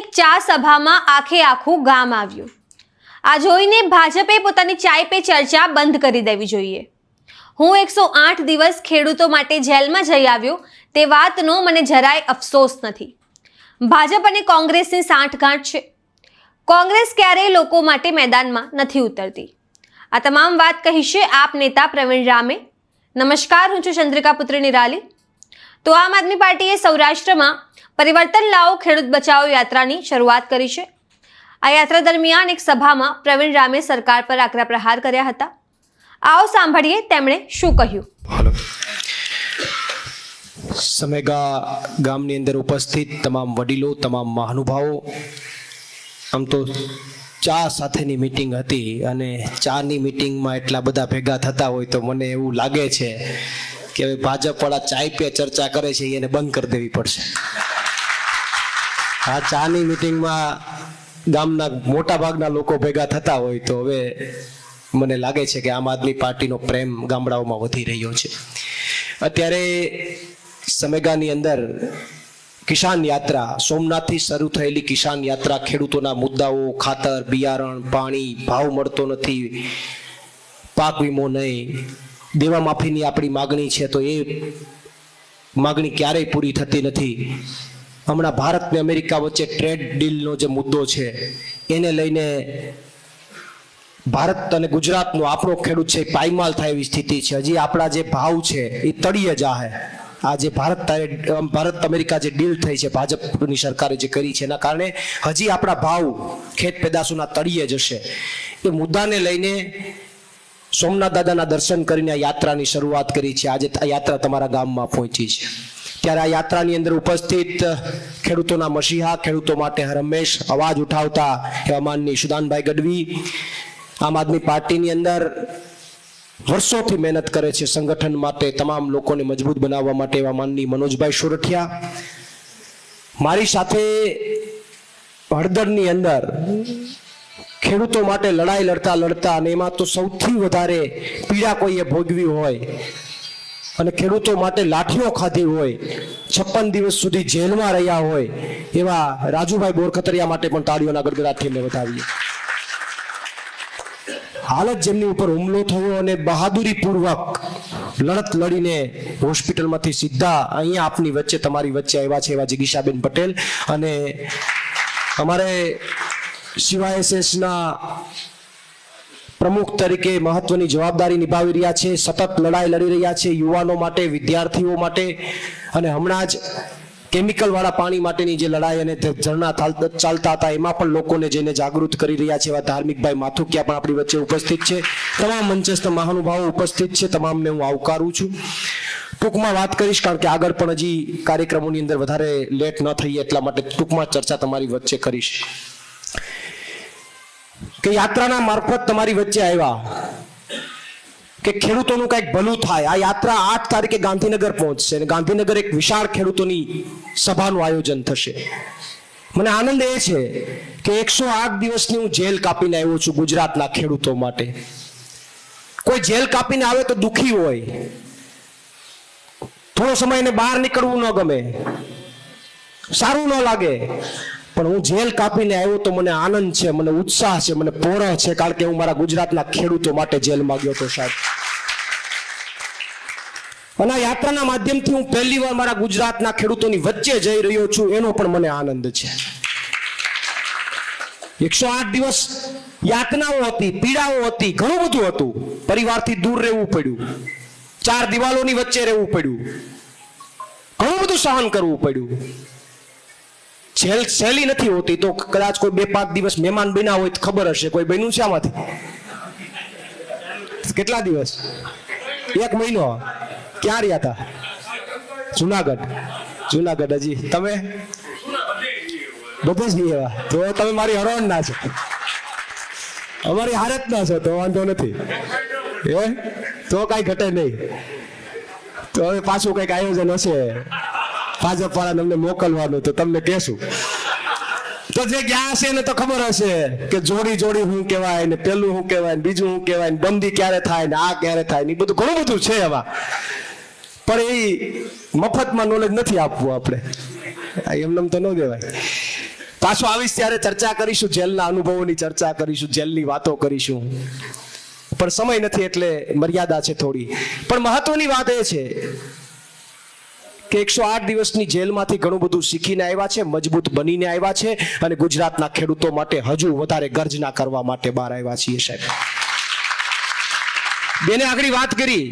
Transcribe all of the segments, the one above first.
એક ચા સભામાં આખે આખું ગામ આવ્યું। આ જોઈને ભાજપે પોતાની ચાય પે ચર્ચા બંધ કરી દેવી જોઈએ। હું 108 દિવસ ખેડૂતો માટે જેલમાં જઈ આવ્યો તે વાતનો મને જરાય અફસોસ નથી। ભાજપ અને કોંગ્રેસની સાંઠગાંઠ છે। કોંગ્રેસ ક્યારેય લોકો માટે મેદાનમાં નથી ઉતરતી। આ તમામ વાત કહી છે આપ નેતા પ્રવીણ રામે। નમસ્કાર, હું છું ચંદ્રિકા પુત્રી નિરાલી। તો આમ આદમી પાર્ટીએ સૌરાષ્ટ્રમાં પરિવર્તન લાવો ખેડૂત બચાવો યાત્રાની શરૂઆત કરી છે। આ યાત્રા દરમિયાન એક સભામાં પ્રવીણ રામે સરકાર પર આકરા પ્રહાર કર્યા હતા। आओ सांभळीए તેમણે શું કહ્યું। हेलो समेगा गामनी अंदर उपस्थित तमाम वडीलो तमाम महानुभावो आम तो चा साथेनी मीटिंग हती अने चानी मीटिंग में एटला बधा भेगा थता होय तो मने एवुं लागे छे के हवे भाजपवाळा चाय पे चर्चा करे छे एने बंद कर देवी पड़शे। आ चानी मीटिंग में गामना मोटा भागना लोको भेगा थता होय तो हवे મને લાગે છે કે આમ આદમી પાર્ટીનો પ્રેમ ગામડાઓમાં વધી રહ્યો છે। અત્યારે સમેગાની અંદર કિસાન યાત્રા, સોમનાથથી શરૂ થયેલી કિસાન યાત્રા ખેડૂતોના મુદ્દાઓ, ખાતર, બિયારણ, પાણી, ભાવ મળતો નથી, પાક વીમો નહીં, દેવા માફીની આપણી માગણી છે તો એ માગણી ક્યારેય પૂરી થતી નથી। હમણાં ભારત અને અમેરિકા વચ્ચે ટ્રેડ ડીલનો જે મુદ્દો છે એને લઈને ભારત અને ગુજરાતનો આપણો ખેડૂત છે પાયમાલ થાય એવી સ્થિતિ છે। હજી આપણા જે ભાવ છે એ તળિયે જાહે। આ જે ભારત અમેરિકા જે ડીલ થઈ છે ભાજપની સરકારે જે કરી છે એના કારણે હજી આપણા ભાવ ખેત પેદાશોના તળિયે જશે। એ મુદ્દાને લઈને સોમનાથ દાદાના દર્શન કરીને આ યાત્રાની શરૂઆત કરી છે। આજે આ યાત્રા તમારા ગામમાં પહોંચી છે ત્યારે આ યાત્રાની અંદર ઉપસ્થિત ખેડૂતોના મસીહા, ખેડૂતો માટે હરમેશ અવાજ ઉઠાવતા એવા માનની સુદાનભાઈ ગઢવી, આમ આદમી પાર્ટીની અંદર વર્ષોથી મહેનત કરે છે સંગઠન માટે, તમામ લોકોને મજબૂત બનાવવા માટે એવા માનની મનોજભાઈ સોરઠિયા, મારી સાથે હળદરની અંદર ખેડૂતો માટે લડાઈ લડતા અને એમાં તો સૌથી વધારે પીડા કોઈએ ભોગવી હોય અને ખેડૂતો માટે લાઠીઓ ખાધી હોય, 56 દિવસ સુધી જેલમાં રહ્યા હોય એવા રાજુભાઈ બોરખતરિયા માટે પણ તાળીઓના ગડગડાટથી અમે વધાવીએ। હાલત જેમની ઉપર હુમલો થયો અને બહાદુરી પૂર્વક લડત લડીને હોસ્પિટલમાંથી સીધા અહીંયા આપની વચ્ચે તમારી વચ્ચે આવ્યા છે એવા જિગીશાબેન પટેલ અને અમારે CYSSના પ્રમુખ તરીકે મહત્વની જવાબદારી નિભાવી રહ્યા છે, સતત લડાઈ લડી રહ્યા છે યુવાનો માટે, વિદ્યાર્થીઓ માટે અને હમણાં જ કેમિકલ વાળા પાણી માટેની જે લડાઈ અને ધરણા ચાલતા હતા એમાં પણ લોકોને જેને જાગૃત કરી રહ્યા છે એવા ધાર્મિકભાઈ માથુકિયા પણ આપણી વચ્ચે ઉપસ્થિત છે। તમામ મંચસ્થ મહાનુભાવો ઉપસ્થિત છે, તમામને હું આવકારું છું। ટૂંકમાં વાત કરીશ કારણ કે આગળ પણ હજી કાર્યક્રમોની અંદર વધારે લેટ ન થઈએ એટલા માટે ટૂંકમાં ચર્ચા તમારી વચ્ચે કરીશ કે યાત્રાના મારફત તમારી વચ્ચે આવ્યા કે ખેડૂતોનું કંઈક ભલું થાય। આ યાત્રા 8 તારીખે ગાંધીનગર પહોંચશે અને ગાંધીનગર એક વિશાળ ખેડૂતોની સભાનું આયોજન થશે। મને આનંદ એ છે કે 108 દિવસની હું જેલ કાપીને આવ્યો છું ગુજરાતના ખેડૂતો માટે। કોઈ જેલ કાપીને આવે તો દુખી હોય, થોડો સમય એને બહાર નીકળવું ન ગમે, સારું ન લાગે, પણ હું જેલ કાપીને આવ્યો તો મને આનંદ છે, મને ઉત્સાહ છે, મને પોરહ છે કારણ કે હું મારા ગુજરાતના ખેડૂતો માટે જેલમાં ગયો તો સાહેબ। અને આ યાત્રાના માધ્યમથી હું પહેલી વાર મારા ગુજરાતના ખેડૂતોની વચ્ચે જઈ રહ્યો છું એનો પણ મને આનંદ છે। 108 દિવસ યાતનાઓ હતી, પીડાઓ હતી, ઘણું બધું હતું, પરિવારથી દૂર રહેવું પડ્યું, 4 દિવાલોની વચ્ચે રહેવું પડ્યું, ઘણું બધું સહન કરવું પડ્યું। જેલ સહેલી નથી હોતી તો કદાચ કોઈ 2-5 દિવસ મહેમાન બન્યા હોય તો ખબર હશે, કોઈ બન્યું છે આમાંથી? કેટલા દિવસ? 1 મહિનો? ક્યાં રહ્યા હતા? જુનાગઢ હજી તમે બધે જ ગયા તો તમે મારી હરોણ ના છો, અમારી હારત ના છો તો વાંધો નથી, એ તો કઈ ઘટે નહીં। તો હવે પાછું કઈક આયોજન હશે ભાજપ વાળા તમને મોકલવાનું તો તમને કહેશું, તો જે ગયા હશે ને તો ખબર હશે કે જોડી શું કહેવાય ને પેલું શું કહેવાય ને બીજું શું કહેવાય ને બંદી ક્યારે થાય ને આ ક્યારે થાય ને બધું ઘણું બધું છે એમાં, પણ એ મફતમાં નોલેજ નથી આપવું આપણે, એમને તો ન દેવાય। પાછો આવીશ ત્યારે ચર્ચા કરીશું, જેલના અનુભવોની ચર્ચા કરીશું, જેલની વાતો કરીશું, પણ સમય નથી એટલે મર્યાદા છે થોડી. પણ મહત્વની વાત એ છે કે 108 દિવસની જેલમાંથી ઘણું બધું શીખીને આવ્યા છે, મજબૂત બનીને આવ્યા છે અને ગુજરાતના ખેડૂતો માટે હજુ વધારે ગર્જના કરવા માટે બહાર આવ્યા છીએ. સાહેબ બેને આગળ વાત કરી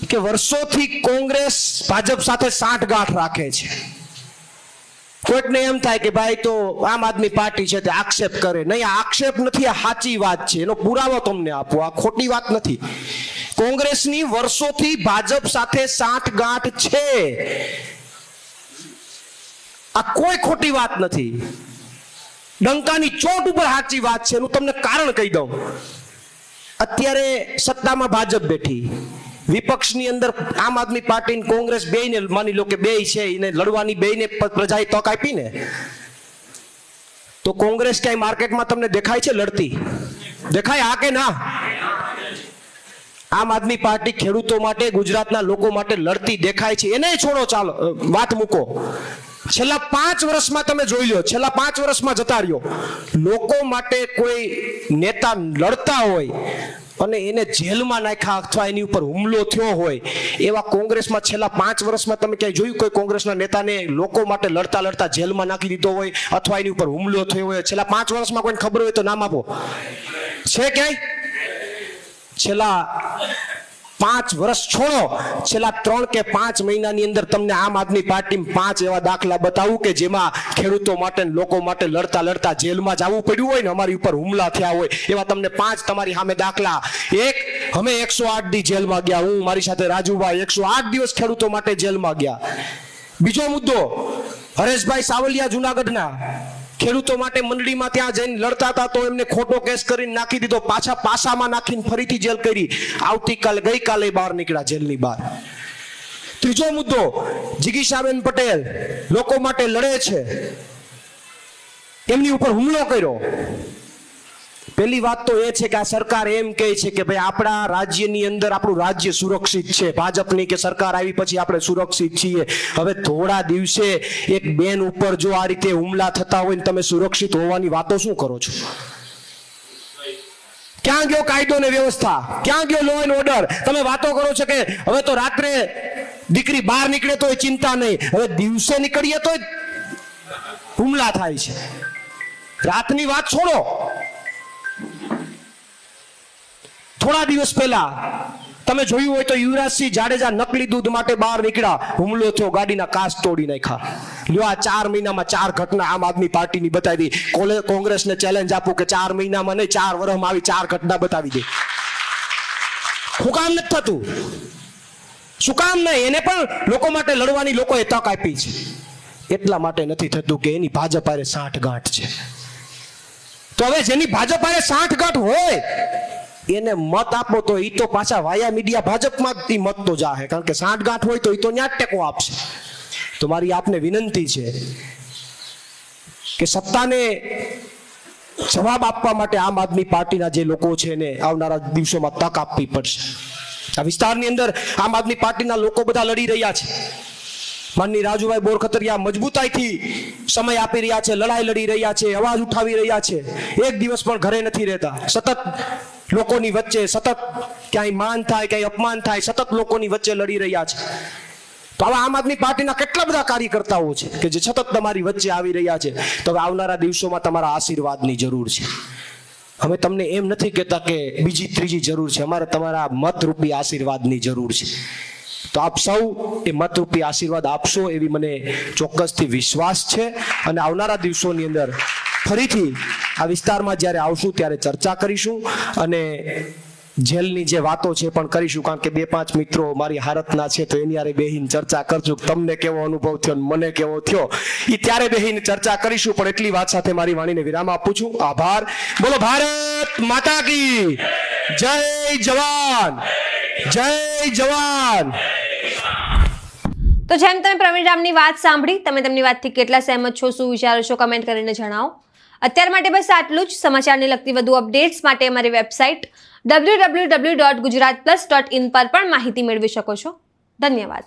કે વર્ષોથી કોંગ્રેસ ભાજપ સાથે સાંઠગાંઠ રાખે છે. કોઈકને એમ થાય કે ભાઈ તો આમ આદમી પાર્ટી છે તે આક્ષેપ કરે. નહીં, આ આક્ષેપ નથી, આ સાચી વાત છે. એનો પુરાવો તમને આપો, આ ખોટી વાત નથી. કોંગ્રેસની વર્ષોથી ભાજપ સાથે સાંઠગાંઠ છે, આ કોઈ ખોટી વાત નથી. ડંકાની ચોટ ઉપર સાચી વાત છે. એનું તમને કારણ કહી દઉં. અત્યારે સત્તામાં ભાજપ બેઠી, વિપક્ષની અંદર આમ આદમી પાર્ટી અને કોંગ્રેસ બેયને માની લો કે બેય છે, એને લડવાની બેયને પ્રજાએ તક આપી ને, તો કોંગ્રેસ ક્યાંય માર્કેટમાં તમને દેખાય છે લડતી? દેખાય? હા કે ના? આમ આદમી પાર્ટી ખેડૂતો માટે, ગુજરાતના લોકો માટે લડતી દેખાય છે. એને છોડો, ચાલો વાત મૂકો. છેલ્લા 5 વર્ષમાં તમે જોઈ લો, છેલ્લા 5 વર્ષમાં જતા રહ્યો, લોકો માટે કોઈ નેતા લડતા હોય અને એને જેલમાં નાખ્યા અથવા એની ઉપર હુમલો થયો હોય, એવા કોંગ્રેસમાં છેલ્લા 5 વર્ષમાં તમે ક્યાંય જોયું કોઈ કોંગ્રેસના નેતાને લોકો માટે લડતા લડતા જેલમાં નાખી દીધો હોય અથવા એની ઉપર હુમલો થયો હોય? છેલ્લા 5 વર્ષમાં કોઈને ખબર હોય તો નામ આપો. છે ક્યાંય? છેલ્લા 5 વર્ષ છોડો, છેલ્લા 3 કે 5 મહિનાની અંદર તમને આમ આદમી પાર્ટી 5 એવા દાખલા બતાવું કે જેમાં ખેડૂતો માટે, લોકો માટે લડતા લડતા જેલમાં જવું પડ્યું હોય ને, અમારી ઉપર હુમલા થયા હોય, એવા તમને 5 તમારી સામે દાખલા. એક, અમે 108 દી જેલમાં ગયા, હું મારી સાથે રાજુભાઈ 108 દિવસ ખેડૂતો માટે જેલમાં ગયા. બીજો મુદ્દો, હરેશભાઈ સાવલિયા જુનાગઢના ખેડૂતો માટે મંડળીમાં ત્યાં જઈને લડતા હતા તો એમને ખોટો કેસ કરીને નાખી દીધો, પાછા પાસામાં નાખીને ફરીથી જેલ કરી. આવતીકાલે, ગઈકાલે બહાર નીકળ્યા જેલની બહાર. ત્રીજો મુદ્દો, જિગીશાબેન પટેલ લોકો માટે લડે છે, એમની ઉપર હુમલો કર્યો. પહેલી વાત તો એ છે કે આ સરકાર એમ કહે છે કે ભાઈ આપણા રાજ્યની અંદર આપણું રાજ્ય સુરક્ષિત છે, ભાજપની કે સરકાર આવી પછી આપણે સુરક્ષિત છીએ. હવે થોડા દિવસે એક બેન ઉપર જો આ રીતે હુમલા થતા હોય ને તમે સુરક્ષિત હોવાની વાતો શું કરો છો? ક્યાં ગયો કાયદો ને વ્યવસ્થા? ક્યાં ગયો લો એન્ડ ઓર્ડર? તમે વાતો કરો છો કે હવે તો રાત્રે દીકરી બહાર નીકળે તો ચિંતા નહીં, હવે દિવસે નીકળીએ તો હુમલા થાય છે. રાતની વાત છોડો, થોડા દિવસ પહેલા તમે જોયું હોય તો યુવરાજસિંહ જાડેજા નકલી દૂધ માટે બહાર નીકળ્યા, હુમલો થયો, ગાડીના કાચ તોડી નાખ્યા. લ્યો, આ 4 મહિનામાં 4 ઘટના આમ આદમી પાર્ટીની બતાવી દી. કોંગ્રેસને ચેલેન્જ આપું કે 4 મહિનામાં નહીં, 4 વર્ષમાં આવી 4 ઘટના બતાવી દે. શું કામ નથી થતું? શું કામ નહીં? એને પણ લોકો માટે લડવાની લોકોએ તક આપી છે, એટલા માટે નથી થતું કે એની ભાજપ હારે સાંઠગાંઠ છે. તો હવે જેની ભાજપ હારે સાંઠગાંઠ હોય એને મત આપો તો એ તો પાછા વાયા મીડિયા ભાજપમાં જ મત તો જાહે, કારણ કે સાંઠગાંઠ હોય તો એ તો ન્યા ટેકો આપશે. તો મારી આપને વિનંતી છે કે સત્તાને જવાબ આપવા માટે આમ આદમી પાર્ટીના જે લોકો છે એને આવનારા દિવસોમાં તક આપવી પડશે. આ વિસ્તારની અંદર આમ આદમી પાર્ટીના લોકો બધા લડી રહ્યા છે. માનની રાજુભાઈ બોરખતરિયા મજબૂતાઈથી સમય આપી રહ્યા છે, લડાઈ લડી રહ્યા છે, અવાજ ઉઠાવી રહ્યા છે. એક દિવસ પણ ઘરે નથી રહેતા, સતત લોકોની વચ્ચે, સતત ક્યાંય માન થાય, ક્યાંય અપમાન થાય, સતત લોકોની વચ્ચે લડી રહ્યા છે. તો આવા આમ આદમી પાર્ટીના કેટલા બધા કાર્યકર્તાઓ છે કે જે સતત તમારી વચ્ચે આવી રહ્યા છે. તો હવે આવનારા દિવસોમાં તમારા આશીર્વાદની જરૂર છે. અમે તમને એમ નથી કહેતા કે બીજી ત્રીજી જરૂર છે, અમારે તમારા મતરૂપી આશીર્વાદની જરૂર છે. તો આપ સૌ એ મતરૂપી આશીર્વાદ આપશો એવી મને ચોક્કસથી વિશ્વાસ છે. અને આવનારા દિવસોની અંદર ફરીથી આ વિસ્તારમાં જ્યારે આવશું ત્યારે ચર્ચા કરીશું અને જેલની જે વાતો છે પણ કરીશું, કારણ કે 2-5 મિત્રો મારી હારતના છે તો એની હારે બેહીને ચર્ચા કરશું. તમને કેવો અનુભવ થયો, મને કેવો થયો, એ ત્યારે બેહીને ચર્ચા કરીશું. પણ એટલી વાત સાથે મારી વાણીને વિરામ આપું છું. આભાર. બોલો ભારત માતા કી જય. જવાન જય જવાન. તો જેમ તમે પ્રવીણ રામની વાત સાંભળી, તમે તેમની વાતથી કેટલા સહેમત છો, શું વિચારો છો, કમેન્ટ કરીને જણાવો. અત્યાર માટે બસ આટલું જ. સમાચારને લગતી વધુ અપડેટ્સ માટે અમારી વેબસાઇટ www.gujaratplus.in પર પણ માહિતી મેળવી શકો છો. ધન્યવાદ.